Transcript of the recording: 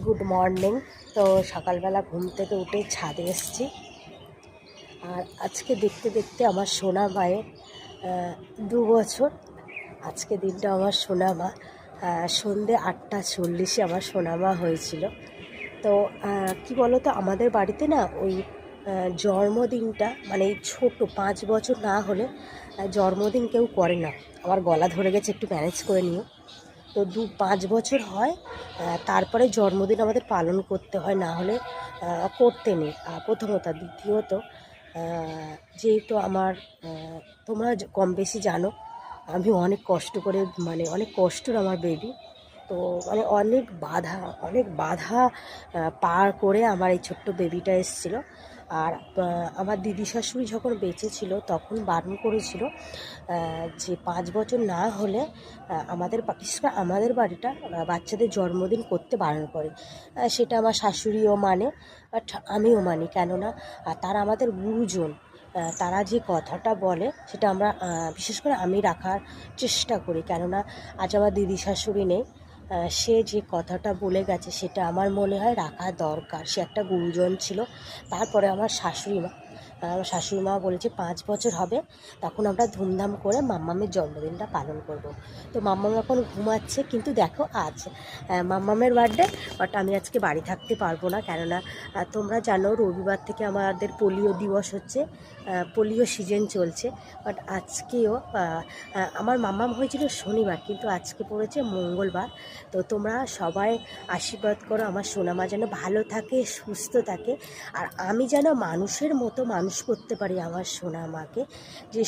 Good morning. তো সকালবেলা ঘুম থেকে উঠে ছাদে এসেছি। আর আজকে দেখতে দেখতে আমার সোনা মায়ের 2 বছর। আজকে দিনটা আমার সোনা মা সন্ধে 8:40 আমার সোনা মা হয়েছিল। তো কি বলো তো, আমাদের বাড়িতে না ওই জন্মদিনটা মানে এই ছোটো 5 বছর না হলে জন্মদিন কেউ করে না। আমার গলা ধরে গেছে, একটু ম্যানেজ করে নিও। তো 5 বছর হয়, তারপরে জন্মদিন আমাদের পালন করতে হয়, না হলে করতে নেই। প্রথমত। দ্বিতীয়ত, যেহেতু আমার তোমরা কম বেশি জানো, আমি অনেক কষ্ট করে, মানে অনেক কষ্টের আমার বেবি। তো মানে অনেক বাধা পার করে আমার এই ছোট্ট বেবিটা এসেছিলো। আর আমার দিদি শাশুড়ি যখন বেঁচে ছিল তখন বারণ করেছিল যে 5 বছর না হলে বিশেষ করে আমাদের বাড়িটা বাচ্চাদের জন্মদিন করতে বারণ করে। সেটা আমার শাশুড়িও মানে, বাট আমিও মানি, কেননা তারা আমাদের গুরুজন। তারা যে কথাটা বলে সেটা আমরা বিশেষ করে আমি রাখার চেষ্টা করি, কেননা আজ আমার দিদি শাশুড়ি নেই। সে যে কথাটা বলে গেছে সেটা আমার মনে হয় রাখা দরকার। সে একটা গুরুজন ছিল। তারপরে আমার শাশুড়ি মা বলেছে 5 বছর হবে তখন আমরা ধুমধাম করে মাম্মামের জন্মদিনটা পালন করব। তো মাম্মাম এখন ঘুমাচ্ছে, কিন্তু দেখো আজ মাম্মামের বার্থডে, বাট আমি আজকে বাড়ি থাকতে পারবো না, কেননা তোমরা জানো রবিবার থেকে আমাদের পোলিও দিবস হচ্ছে, পোলিও সিজন চলছে। বাট আজকেও আমার মাম্মাম হয়েছিল শনিবার, কিন্তু আজকে পড়েছে মঙ্গলবার। তো তোমরা সবাই আশীর্বাদ করো আমার সোনামা যেন ভালো থাকে, সুস্থ থাকে, আর আমি যেন মানুষের মতো মানুষ করতে পারি আমার সোনামাকে, যে